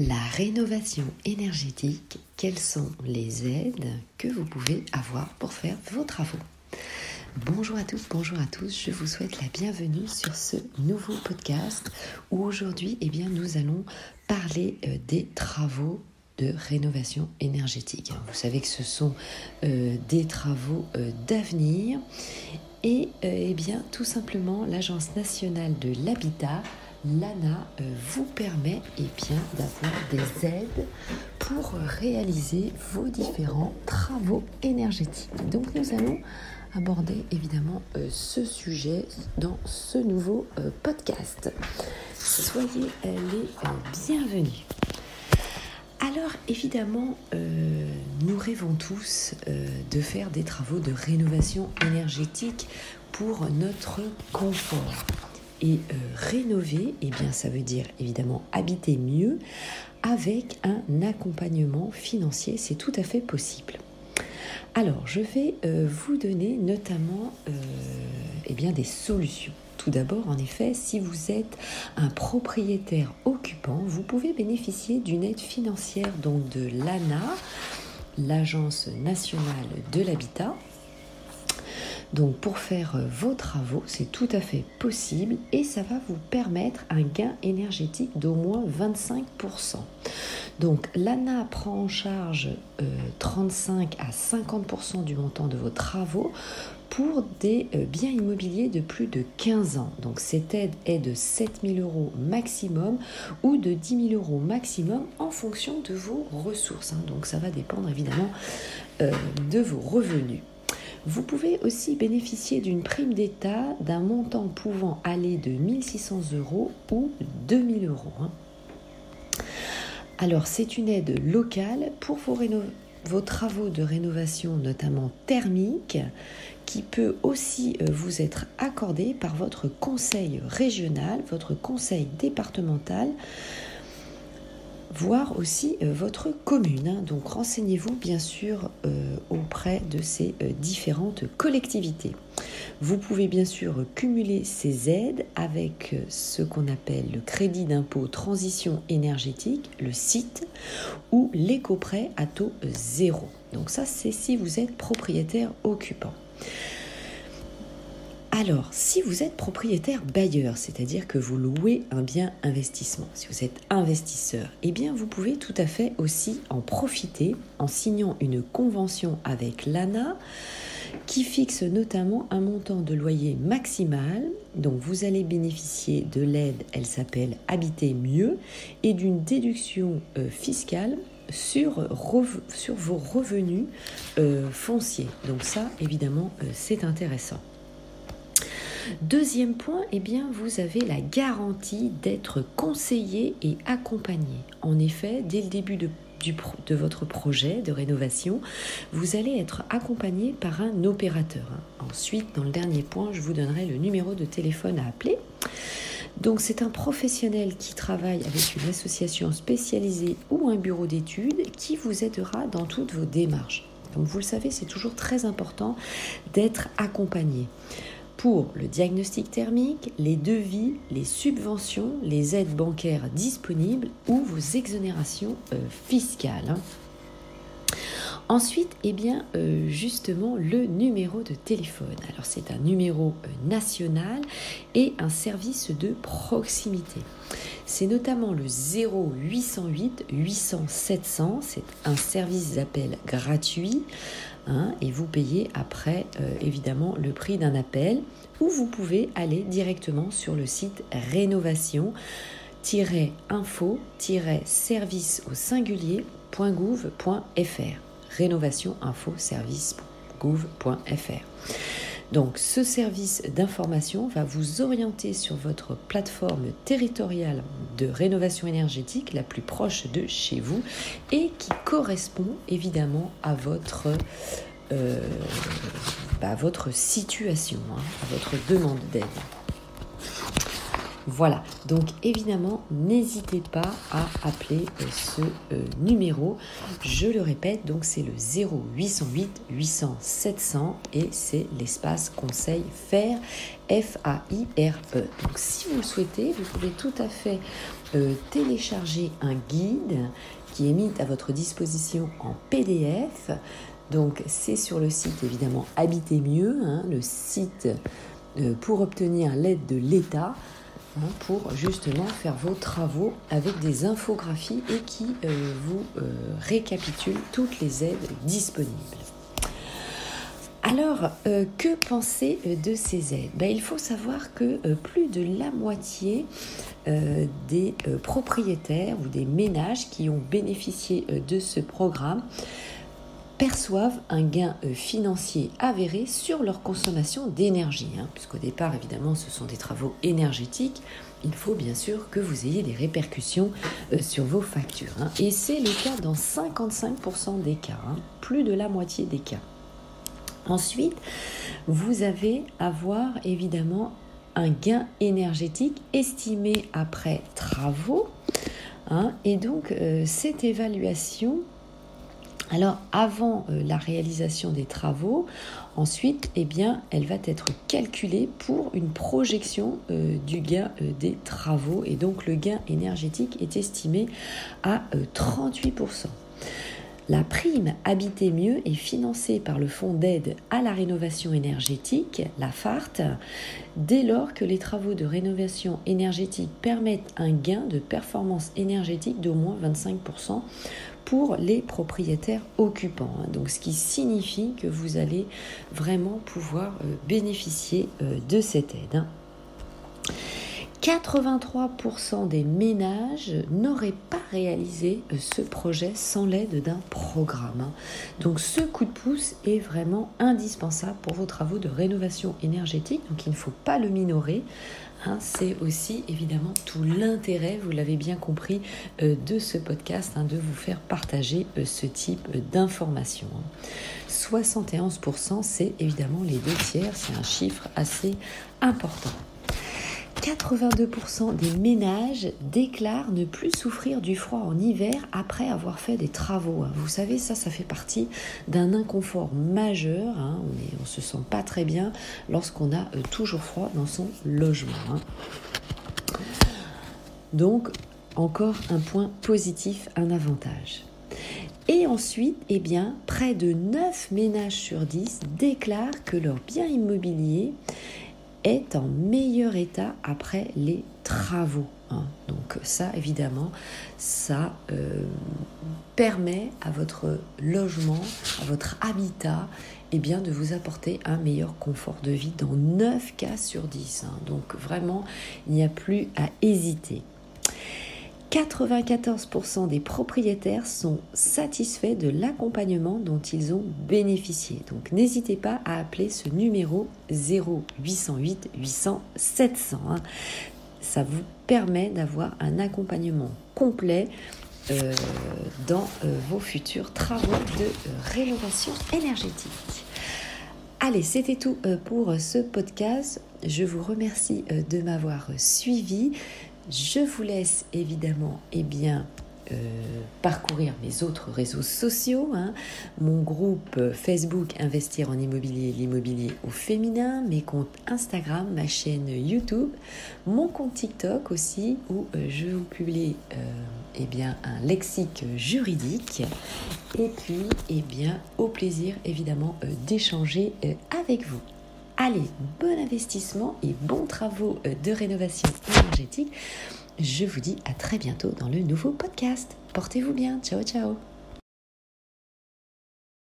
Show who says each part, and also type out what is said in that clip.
Speaker 1: La rénovation énergétique, quelles sont les aides que vous pouvez avoir pour faire vos travaux? Bonjour à tous, je vous souhaite la bienvenue sur ce nouveau podcast où aujourd'hui nous allons parler des travaux de rénovation énergétique. Vous savez que ce sont des travaux d'avenir et tout simplement l'Agence nationale de l'habitat, l'ANA, vous permet d'avoir des aides pour réaliser vos différents travaux énergétiques. Donc nous allons aborder évidemment ce sujet dans ce nouveau podcast. Soyez les bienvenus. Alors évidemment, nous rêvons tous de faire des travaux de rénovation énergétique pour notre confort. Et rénover, ça veut dire évidemment habiter mieux avec un accompagnement financier, c'est tout à fait possible. Alors, je vais vous donner notamment des solutions. Tout d'abord, en effet, si vous êtes un propriétaire occupant, vous pouvez bénéficier d'une aide financière donc de l'ANA, l'Agence nationale de l'habitat. Donc pour faire vos travaux, c'est tout à fait possible et ça va vous permettre un gain énergétique d'au moins 25%. Donc l'ANA prend en charge 35 à 50% du montant de vos travaux pour des biens immobiliers de plus de 15 ans. Donc cette aide est de 7 000 € maximum ou de 10 000 € maximum en fonction de vos ressources. Donc ça va dépendre évidemment de vos revenus. Vous pouvez aussi bénéficier d'une prime d'État d'un montant pouvant aller de 1 600 € ou 2 000 €. Alors, c'est une aide locale pour vos travaux de rénovation, notamment thermique, qui peut aussi vous être accordée par votre conseil régional, votre conseil départemental, voire aussi votre commune. Donc renseignez-vous bien sûr auprès de ces différentes collectivités. Vous pouvez bien sûr cumuler ces aides avec ce qu'on appelle le crédit d'impôt transition énergétique, le CIT, ou l'éco-prêt à taux zéro. Donc ça, c'est si vous êtes propriétaire occupant. Alors, si vous êtes propriétaire bailleur, c'est-à-dire que vous louez un bien investissement, si vous êtes investisseur, vous pouvez tout à fait aussi en profiter en signant une convention avec l'ANA qui fixe notamment un montant de loyer maximal. Donc, vous allez bénéficier de l'aide, elle s'appelle Habiter mieux, et d'une déduction fiscale sur vos revenus fonciers. Donc ça, évidemment, c'est intéressant. Deuxième point, vous avez la garantie d'être conseillé et accompagné. En effet, dès le début de votre projet de rénovation, vous allez être accompagné par un opérateur. Ensuite, dans le dernier point, je vous donnerai le numéro de téléphone à appeler. Donc, c'est un professionnel qui travaille avec une association spécialisée ou un bureau d'études qui vous aidera dans toutes vos démarches. Comme vous le savez, c'est toujours très important d'être accompagné pour le diagnostic thermique, les devis, les subventions, les aides bancaires disponibles ou vos exonérations fiscales. Ensuite, justement, le numéro de téléphone. Alors, c'est un numéro national et un service de proximité. C'est notamment le 0808 800 700. C'est un service d'appel gratuit. Et vous payez après, évidemment, le prix d'un appel, ou vous pouvez aller directement sur le site rénovation-info-service au singulier.gouv.fr. rénovation-info-service.gouv.fr. Donc, ce service d'information va vous orienter sur votre plateforme territoriale de rénovation énergétique la plus proche de chez vous et qui correspond évidemment à votre situation, à votre demande d'aide. Voilà, donc évidemment, n'hésitez pas à appeler ce numéro. Je le répète, donc c'est le 0808 800 700 et c'est l'espace conseil FAIRE, F-A-I-R-E. Donc si vous le souhaitez, vous pouvez tout à fait télécharger un guide qui est mis à votre disposition en PDF. Donc c'est sur le site évidemment Habiter Mieux, le site pour obtenir l'aide de l'État, pour justement faire vos travaux avec des infographies et qui vous récapitule toutes les aides disponibles. Alors, que penser de ces aides ? Il faut savoir que plus de la moitié des propriétaires ou des ménages qui ont bénéficié de ce programme perçoivent un gain financier avéré sur leur consommation d'énergie. Puisqu'au départ, évidemment, ce sont des travaux énergétiques. Il faut bien sûr que vous ayez des répercussions sur vos factures. Et c'est le cas dans 55% des cas, plus de la moitié des cas. Ensuite, vous avez à voir évidemment un gain énergétique estimé après travaux. Et donc, cette évaluation... Alors, avant la réalisation des travaux, ensuite, elle va être calculée pour une projection du gain des travaux. Et donc, le gain énergétique est estimé à 38%. La prime Habiter Mieux est financée par le Fonds d'aide à la rénovation énergétique, la FART, dès lors que les travaux de rénovation énergétique permettent un gain de performance énergétique d'au moins 25% pour les propriétaires occupants. Donc, ce qui signifie que vous allez vraiment pouvoir bénéficier de cette aide. 83% des ménages n'auraient pas réalisé ce projet sans l'aide d'un programme. Donc ce coup de pouce est vraiment indispensable pour vos travaux de rénovation énergétique. Donc il ne faut pas le minorer. C'est aussi évidemment tout l'intérêt, vous l'avez bien compris, de ce podcast, de vous faire partager ce type d'informations. 71%, c'est évidemment les 2/3, c'est un chiffre assez important. 82% des ménages déclarent ne plus souffrir du froid en hiver après avoir fait des travaux. Vous savez, ça fait partie d'un inconfort majeur. On ne se sent pas très bien lorsqu'on a toujours froid dans son logement. Donc, encore un point positif, un avantage. Et ensuite, près de 9 ménages sur 10 déclarent que leur bien immobilier est en meilleur état après les travaux. Donc ça, évidemment, ça permet à votre logement, à votre habitat, de vous apporter un meilleur confort de vie dans 9 cas sur 10. Donc vraiment, il n'y a plus à hésiter. 94% des propriétaires sont satisfaits de l'accompagnement dont ils ont bénéficié. Donc n'hésitez pas à appeler ce numéro 0808 800 700. Ça vous permet d'avoir un accompagnement complet dans vos futurs travaux de rénovation énergétique. Allez, c'était tout pour ce podcast. Je vous remercie de m'avoir suivi. Je vous laisse évidemment parcourir mes autres réseaux sociaux, mon groupe Facebook Investir en immobilier, l'immobilier au féminin, mes comptes Instagram, ma chaîne YouTube, mon compte TikTok aussi où je vous publie un lexique juridique et puis au plaisir évidemment d'échanger avec vous. Allez, bon investissement et bons travaux de rénovation énergétique. Je vous dis à très bientôt dans le nouveau podcast. Portez-vous bien. Ciao, ciao.